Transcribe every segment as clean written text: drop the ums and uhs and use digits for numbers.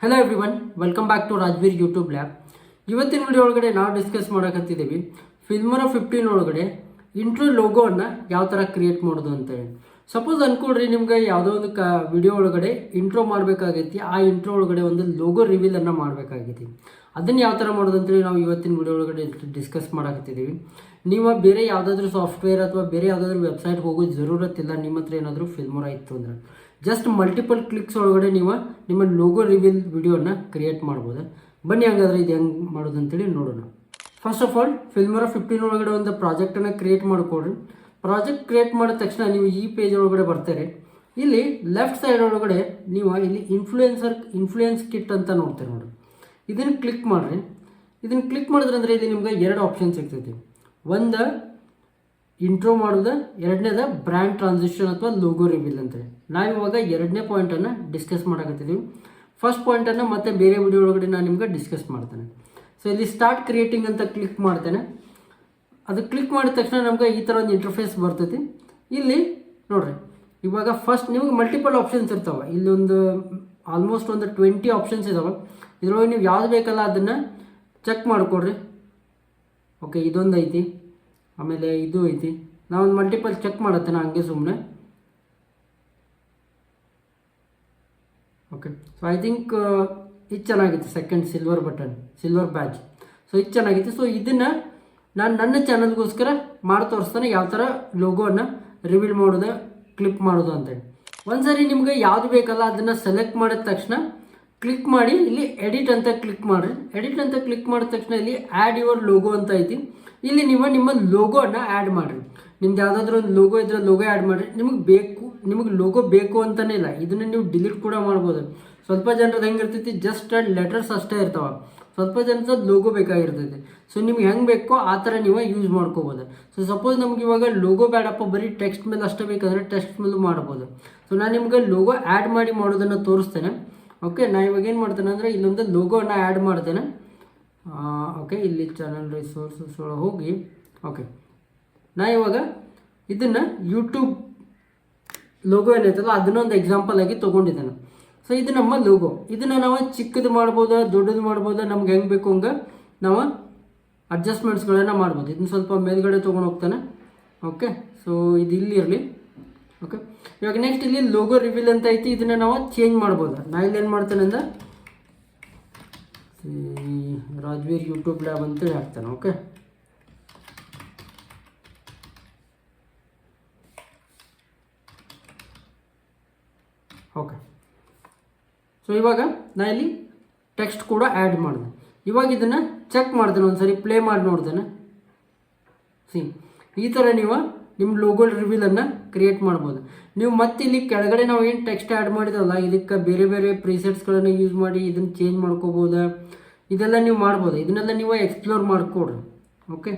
Hello everyone, welcome back to Rajveer YouTube lab. ಇವತ್ತಿನ video ಒಳಗಡೆ ನಾವು ಡಿಸ್ಕಸ್ ಮಾಡಕತ್ತಿದ್ದೀವಿ ಫಿಲ್ಮೋರಾ 15 ಒಳಗಡೆ ಇಂಟ್ರೋ ಲೋಗೋವನ್ನು ಯಾವ ಥರ ಕ್ರಿಯೇಟ್ ಮಾಡೋದು ಅಂತೇಳಿ. ಸಪೋಸ್ ಅನ್ಕೊಡ್ರಿ, ನಿಮ್ಗೆ ಯಾವುದೋ ಒಂದು ವಿಡಿಯೋ ಒಳಗಡೆ ಇಂಟ್ರೋ ಮಾಡಬೇಕಾಗೈತಿ, ಆ ಇಂಟ್ರೋ ಒಳಗಡೆ ಒಂದು ಲೋಗೋ ರಿವೀಲನ್ನು ಮಾಡಬೇಕಾಗೈತಿ. ಅದನ್ನು ಯಾವ ಥರ ಮಾಡೋದು ಅಂತೇಳಿ ನಾವು ಇವತ್ತಿನ ವಿಡಿಯೋ ಒಳಗಡೆ ಡಿಸ್ಕಸ್ ಮಾಡಕತ್ತಿದ್ದೀವಿ. ನೀವು ಬೇರೆ ಯಾವುದಾದ್ರೂ ಸಾಫ್ಟ್ವೇರ್ ಅಥವಾ ಬೇರೆ ಯಾವುದಾದ್ರೂ ವೆಬ್ಸೈಟ್ ಹೋಗೋದು ಜರೂರತ್ತಿಲ್ಲ. ನಿಮ್ಮ ಹತ್ರ ಏನಾದರೂ ಫಿಲ್ಮೋರಾ ಇತ್ತು ಅಂದ್ರೆ ಜಸ್ಟ್ ಮಲ್ಟಿಪಲ್ ಕ್ಲಿಕ್ಸ್ ಒಳಗಡೆ ನೀವು ನಿಮ್ಮ ಲೋಗೋ ರಿವೀಲ್ ವಿಡಿಯೋನ ಕ್ರಿಯೇಟ್ ಮಾಡ್ಬೋದು. ಬನ್ನಿ ಹಾಗಾದರೆ ಇದು ಹೆಂಗೆ ಮಾಡೋದು ಅಂತೇಳಿ ನೋಡೋಣ. ಫಸ್ಟ್ ಆಫ್ ಆಲ್ ಫಿಲ್ಮೋರಾ 15 ಒಳಗಡೆ ಒಂದು ಪ್ರಾಜೆಕ್ಟನ್ನು ಕ್ರಿಯೇಟ್ ಮಾಡಿಕೊಡ್ರಿ. ಪ್ರಾಜೆಕ್ಟ್ ಕ್ರಿಯೇಟ್ ಮಾಡಿದ ತಕ್ಷಣ ನೀವು ಈ ಪೇಜ್ ಒಳಗಡೆ ಬರ್ತಾರೆ. ಇಲ್ಲಿ ಲೆಫ್ಟ್ ಸೈಡ್ ಒಳಗಡೆ ನೀವು ಇಲ್ಲಿ ಇನ್ಫ್ಲೂಯೆನ್ಸ್ ಕಿಟ್ ಅಂತ ನೋಡ್ತೀರಿ ನೋಡಿ. ಇದನ್ನು ಕ್ಲಿಕ್ ಮಾಡಿರಿ. ಇದನ್ನು ಕ್ಲಿಕ್ ಮಾಡಿದ್ರೆ ಅಂದರೆ ಇದು ನಿಮ್ಗೆ 2 ಆಪ್ಷನ್ ಸಿಗ್ತೈತಿ. ಒಂದು ಇಂಟ್ರೋ ಮಾಡೋದು, ಎರಡನೇದ ಬ್ರ್ಯಾಂಡ್ ಟ್ರಾನ್ಸಿಷನ್ ಅಥವಾ ಲೋಗೋ ರಿವೀಲ್ ಅಂತೇಳಿ. ನಾವಿವಾಗ 2ನೇ ಪಾಯಿಂಟನ್ನು ಡಿಸ್ಕಸ್ ಮಾಡಕತ್ತಿದ್ದೀವಿ. ಫಸ್ಟ್ ಪಾಯಿಂಟನ್ನು ಮತ್ತೆ ಬೇರೆ ವಿಡಿಯೋ ಒಳಗಡೆ ನಾನು ನಿಮ್ಗೆ ಡಿಸ್ಕಸ್ ಮಾಡ್ತೇನೆ. ಸೊ ಇಲ್ಲಿ ಸ್ಟಾರ್ಟ್ ಕ್ರಿಯೇಟಿಂಗ್ ಅಂತ ಕ್ಲಿಕ್ ಮಾಡ್ತೇನೆ. ಅದು ಕ್ಲಿಕ್ ಮಾಡಿದ ತಕ್ಷಣ ನಮ್ಗೆ ಈ ಥರ ಒಂದು ಇಂಟರ್ಫೇಸ್ ಬರ್ತೈತಿ. ಇಲ್ಲಿ ನೋಡಿರಿ, ಇವಾಗ ಫಸ್ಟ್ ನಿಮ್ಗೆ ಮಲ್ಟಿಪಲ್ ಆಪ್ಷನ್ಸ್ ಇರ್ತಾವೆ. ಇಲ್ಲಿ ಆಲ್ಮೋಸ್ಟ್ ಒಂದು 20 ಆಪ್ಷನ್ಸ್ ಇದಾವೆ. ಇದರೊಳಗೆ ನೀವು ಯಾವ್ದು ಬೇಕಲ್ಲ ಅದನ್ನು ಚೆಕ್ ಮಾಡಿಕೊಡ್ರಿ. ಓಕೆ, ಇದೊಂದು ಐತಿ, ಆಮೇಲೆ ಇದು ಐತಿ. ನಾವೊಂದು ಮಲ್ಟಿಪಲ್ ಚೆಕ್ ಮಾಡತ್ತೇನೆ ಹಂಗೆ ಸುಮ್ಮನೆ. ಓಕೆ, ಸೊ ಐ ಥಿಂಕ್ ಇದು ಚೆನ್ನಾಗಿತ್ತು. Second silver badge. ಸೊ ಇದು ಚೆನ್ನಾಗಿತ್ತು. ಸೊ ಇದನ್ನು ನಾನು ನನ್ನ ಚಾನಲ್ಗೋಸ್ಕರ ಮಾಡಿ ತೋರಿಸ್ತಾನೆ ಯಾವ ಥರ ಲೋಗೋವನ್ನು ರಿವೀಲ್ ಮಾಡೋದು, ಕ್ಲಿಪ್ ಮಾಡೋದು ಅಂತೇಳಿ. ಒಂದ್ಸರಿ ನಿಮ್ಗೆ ಯಾವುದು ಬೇಕಲ್ಲ ಅದನ್ನು ಸೆಲೆಕ್ಟ್ ಮಾಡಿದ ತಕ್ಷಣ ಕ್ಲಿಕ್ ಮಾಡಿ ಇಲ್ಲಿ ಎಡಿಟ್ ಅಂತ ಕ್ಲಿಕ್ ಮಾಡಿರಿ. ಎಡಿಟ್ ಅಂತ ಕ್ಲಿಕ್ ಮಾಡಿದ ತಕ್ಷಣ ಇಲ್ಲಿ ಆ್ಯಡ್ ಯುವರ್ ಲೋಗೋ ಅಂತ ಐತಿ. ಇಲ್ಲಿ ನೀವು ನಿಮ್ಮ ಲೋಗೋನ ಆ್ಯಡ್ ಮಾಡಿರಿ. ನಿಮ್ದು ಯಾವುದಾದ್ರೂ ಒಂದು ಲೋಗೋ ಇದ್ರೆ ಲೋಗೋ ಆ್ಯಡ್ ಮಾಡಿರಿ. ನಿಮಗೆ ಲೋಗೋ ಬೇಕು ಅಂತಲೇ ಇಲ್ಲ, ಇದನ್ನು ನೀವು ಡಿಲೀಟ್ ಕೂಡ ಮಾಡ್ಬೋದು. ಸ್ವಲ್ಪ ಜನರದ್ದು ಹೆಂಗಿರ್ತೈತಿ, ಜಸ್ಟ್ ಲೆಟರ್ಸ್ ಅಷ್ಟೇ ಇರ್ತಾವೆ. ಸ್ವಲ್ಪ ಜನದ ಲೋಗೋ ಬೇಕಾಗಿರ್ತೈತಿ. ಸೊ ನಿಮ್ಗೆ ಹೆಂಗೆ ಬೇಕೋ ಆ ಥರ ನೀವು ಯೂಸ್ ಮಾಡ್ಕೋಬೋದು. ಸೊ ಸಪೋಸ್ ನಮ್ಗೆ ಇವಾಗ ಲೋಗೋ ಬೇಡಪ್ಪ, ಬರೀ ಟೆಕ್ಸ್ಟ್ ಮೇಲೆ ಅಷ್ಟೇ ಬೇಕಂದರೆ ಟೆಕ್ಸ್ಟ್ ಮೇಲೂ ಮಾಡ್ಬೋದು. ಸೊ ನಾನು ನಿಮ್ಗೆ ಲೋಗೋ ಆ್ಯಡ್ ಮಾಡಿ ಮಾಡೋದನ್ನು ತೋರಿಸ್ತೇನೆ. ಓಕೆ, ನಾನು ಇವಾಗ ಏನು ಮಾಡ್ತೇನೆ ಅಂದರೆ ಇಲ್ಲೊಂದು ಲೋಗೋನ ಆ್ಯಡ್ ಮಾಡ್ತೇನೆ. ಓಕೆ, ಇಲ್ಲಿ ಚಾನಲ್ ರಿಸೋರ್ಸಸ್ ಒಳಗೆ ಹೋಗಿ, ಓಕೆ, ನಾನು ಇವಾಗ ಇದನ್ನು ಯೂಟ್ಯೂಬ್ ಲೋಗೋ ಏನೈತಲ್ಲ ಅದನ್ನೊಂದು ಎಕ್ಸಾಂಪಲ್ ಆಗಿ ತೊಗೊಂಡಿದ್ದೇನೆ. ಸೊ ಇದು ನಮ್ಮ ಲೋಗೋ. ಇದನ್ನು ನಾವು ಚಿಕ್ಕದು ಮಾಡ್ಬೋದು, ದೊಡ್ಡದು ಮಾಡ್ಬೋದು, ನಮ್ಗೆ ಹೆಂಗೆ ಬೇಕು ಹಂಗೆ ನಾವು ಅಡ್ಜಸ್ಟ್ಮೆಂಟ್ಸ್ಗಳನ್ನು ಮಾಡ್ಬೋದು. ಇದನ್ನ ಸ್ವಲ್ಪ ಮೇಲ್ಗಡೆ ತೊಗೊಂಡು ಹೋಗ್ತಾನೆ. ಓಕೆ, ಸೊ ಇದು ಇಲ್ಲಿ ಇರಲಿ. ಓಕೆ, ಇವಾಗ ನೆಕ್ಸ್ಟ್ ಇಲ್ಲಿ ಲೋಗೋ ರಿವೀಲ್ ಅಂತ ಐತಿ. ಇದನ್ನು ನಾವು ಚೇಂಜ್ ಮಾಡ್ಬೋದು. ನಾನು ಇಲ್ಲಿ ಏನು ಮಾಡ್ತೇನೆ ಅಂದ್ರೆ ರಾಜ್ವೀರ್ ಯೂಟ್ಯೂಬ್ ಲ್ಯಾಬ್ ಅಂತೇಳಿ ಹಾಕ್ತಾನೆ. ಓಕೆ, ಓಕೆ, ಸೊ ಇವಾಗ ನಾನು ಇಲ್ಲಿ ಟೆಕ್ಸ್ಟ್ ಕೂಡ ಆ್ಯಡ್ ಮಾಡಿದೆ. ಇವಾಗ ಇದನ್ನು ಚೆಕ್ ಮಾಡ್ತೇನೆ, ಒಂದ್ಸರಿ ಪ್ಲೇ ಮಾಡಿ ನೋಡ್ತೇನೆ. ಈ ಥರ ನೀವು ನಿಮ್ಮ ಲೋಗೋ ರಿವೀಲನ್ನು ಕ್ರಿಯೇಟ್ ಮಾಡ್ಬೋದು. ನೀವು ಮತ್ತೆ ಇಲ್ಲಿ ಕೆಳಗಡೆ ನಾವು ಏನು ಟೆಕ್ಸ್ಟ್ ಆ್ಯಡ್ ಮಾಡಿದವಲ್ಲ, ಇದಕ್ಕೆ ಬೇರೆ ಬೇರೆ ಪ್ರೀಸೆಟ್ಸ್ಗಳನ್ನು ಯೂಸ್ ಮಾಡಿ ಇದನ್ನು ಚೇಂಜ್ ಮಾಡ್ಕೋಬೋದು. ಇದೆಲ್ಲ ನೀವು ಮಾಡ್ಬೋದು. ಇದನ್ನೆಲ್ಲ ನೀವು ಎಕ್ಸ್ಪ್ಲೋರ್ ಮಾಡಿಕೊಡ್ರಿ. ಓಕೆ,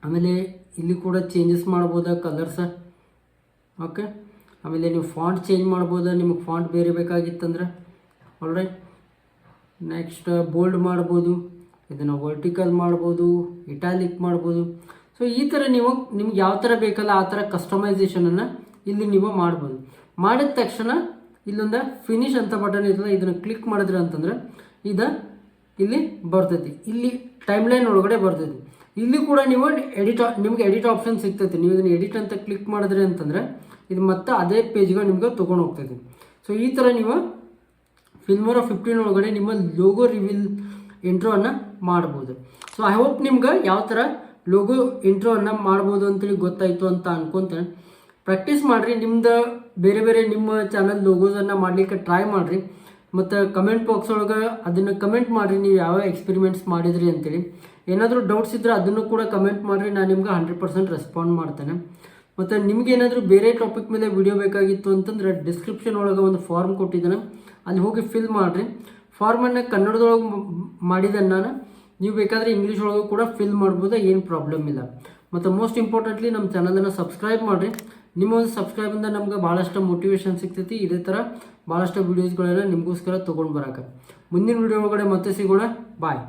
ಆಮೇಲೆ ಇಲ್ಲಿ ಕೂಡ ಚೇಂಜಸ್ ಮಾಡ್ಬೋದು, ಕಲರ್ಸ. ಓಕೆ, ಆಮೇಲೆ ನೀವು ಫಾಂಟ್ ಚೇಂಜ್ ಮಾಡ್ಬೋದು. ನಿಮಗೆ ಫಾಂಟ್ ಬೇರೆ ಬೇಕಾಗಿತ್ತಂದ್ರೆ. ಆಲ್ರೈಟ್, ನೆಕ್ಸ್ಟ್ ಬೋಲ್ಡ್ ಮಾಡ್ಬೋದು, ಇದನ್ನು ವರ್ಟಿಕಲ್ ಮಾಡ್ಬೋದು, ಇಟಾಲಿಕ್ ಮಾಡ್ಬೋದು. ಸೊ ಈ ಥರ ನೀವು ನಿಮ್ಗೆ ಯಾವ ಥರ ಬೇಕಲ್ಲ ಆ ಥರ ಕಸ್ಟಮೈಸೇಷನನ್ನು ಇಲ್ಲಿ ನೀವು ಮಾಡ್ಬೋದು. ಮಾಡಿದ ತಕ್ಷಣ ಇಲ್ಲೊಂದು ಫಿನಿಶ್ ಅಂತ ಬಟನ್ ಇರ್ತದೆ. ಇದನ್ನು ಕ್ಲಿಕ್ ಮಾಡಿದ್ರೆ ಅಂತಂದ್ರೆ ಇಲ್ಲಿ ಬರ್ತೈತಿ. ಇಲ್ಲಿ ಟೈಮ್ಲೈನ್ ಒಳಗಡೆ ಬರ್ತೈತಿ. ಇಲ್ಲಿ ಕೂಡ ನೀವು ನಿಮ್ಗೆ ಎಡಿಟ್ ಆಪ್ಷನ್ ಸಿಗ್ತೈತಿ. ನೀವು ಇದನ್ನು ಎಡಿಟ್ ಅಂತ ಕ್ಲಿಕ್ ಮಾಡಿದ್ರೆ ಅಂತಂದರೆ ಇದು ಮತ್ತೆ ಅದೇ ಪೇಜ್ಗೆ ನಿಮ್ಗೆ ತೊಗೊಂಡು ಹೋಗ್ತೈತಿ. ಸೊ ಈ ಥರ ನೀವು ಫಿಲ್ಮೋರಾ 15 ಒಳಗಡೆ ನಿಮ್ಮ ಲೋಗೋ ರಿವೀಲ್ ಇಂಟ್ರೋವನ್ನು ಮಾಡ್ಬೋದು. ಸೊ ಐ ಹೋಪ್ ನಿಮ್ಗೆ ಯಾವ ಥರ ಲೋಗೋ ಇಂಟ್ರೋವನ್ನು ಮಾಡ್ಬೋದು ಅಂತೇಳಿ ಗೊತ್ತಾಯಿತು ಅಂತ ಅನ್ಕೊತೇನೆ. ಪ್ರಾಕ್ಟೀಸ್ ಮಾಡಿರಿ. ನಿಮ್ದು ಬೇರೆ ಬೇರೆ ನಿಮ್ಮ ಚಾನಲ್ ಲೋಗೋಸನ್ನು ಮಾಡಲಿಕ್ಕೆ ಟ್ರೈ ಮಾಡಿರಿ. ಮತ್ತು ಕಮೆಂಟ್ ಬಾಕ್ಸ್ ಒಳಗೆ ಅದನ್ನು ಕಮೆಂಟ್ ಮಾಡಿರಿ, ನೀವು ಯಾವ ಎಕ್ಸ್ಪೆರಿಮೆಂಟ್ಸ್ ಮಾಡಿದ್ರಿ ಅಂತೇಳಿ. ಏನಾದರೂ ಡೌಟ್ಸ್ ಇದ್ದರೆ ಅದನ್ನು ಕೂಡ ಕಮೆಂಟ್ ಮಾಡಿರಿ. ನಾನು ನಿಮ್ಗೆ 100% ರೆಸ್ಪಾಂಡ್ ಮಾಡ್ತೇನೆ. ಮತ್ತು ನಿಮಗೇನಾದರೂ ಬೇರೆ ಟಾಪಿಕ್ ಮೇಲೆ ವಿಡಿಯೋ ಬೇಕಾಗಿತ್ತು ಅಂತಂದರೆ ಡಿಸ್ಕ್ರಿಪ್ಷನ್ ಒಳಗೆ ಒಂದು ಫಾರ್ಮ್ ಕೊಟ್ಟಿದ್ದಾನೆ, ಅಲ್ಲಿ ಹೋಗಿ ಫಿಲ್ ಮಾಡಿರಿ. ಫಾರ್ಮನ್ನು ಕನ್ನಡದೊಳಗೆ ಮಾಡಿದ್ದೇನೆ ನಾನು. ನೀವು ಬೇಕಾದರೆ ಇಂಗ್ಲೀಷ್ ಒಳಗೂ ಕೂಡ ಫಿಲ್ ಮಾಡ್ಬೋದು, ಏನು ಪ್ರಾಬ್ಲಮ್ ಇಲ್ಲ. ಮತ್ತು ಮೋಸ್ಟ್ ಇಂಪಾರ್ಟೆಂಟ್ಲಿ ನಮ್ಮ ಚಾನಲನ್ನು ಸಬ್ಸ್ಕ್ರೈಬ್ ಮಾಡಿರಿ. ನಿಮ್ಮ ಒಂದು ಸಬ್ಸ್ಕ್ರೈಬಿಂದ ನಮ್ಗೆ ಭಾಳಷ್ಟು ಮೋಟಿವೇಶನ್ ಸಿಗ್ತೈತಿ. ಇದೇ ಥರ ಭಾಳಷ್ಟು ವೀಡಿಯೋಸ್ಗಳೆಲ್ಲ ನಿಮಗೋಸ್ಕರ ತೊಗೊಂಡು ಬರೋಕೆ. ಮುಂದಿನ ವೀಡಿಯೋ ಒಳಗಡೆ ಮತ್ತೆ ಸಿಗೋಣ. ಬಾಯ್.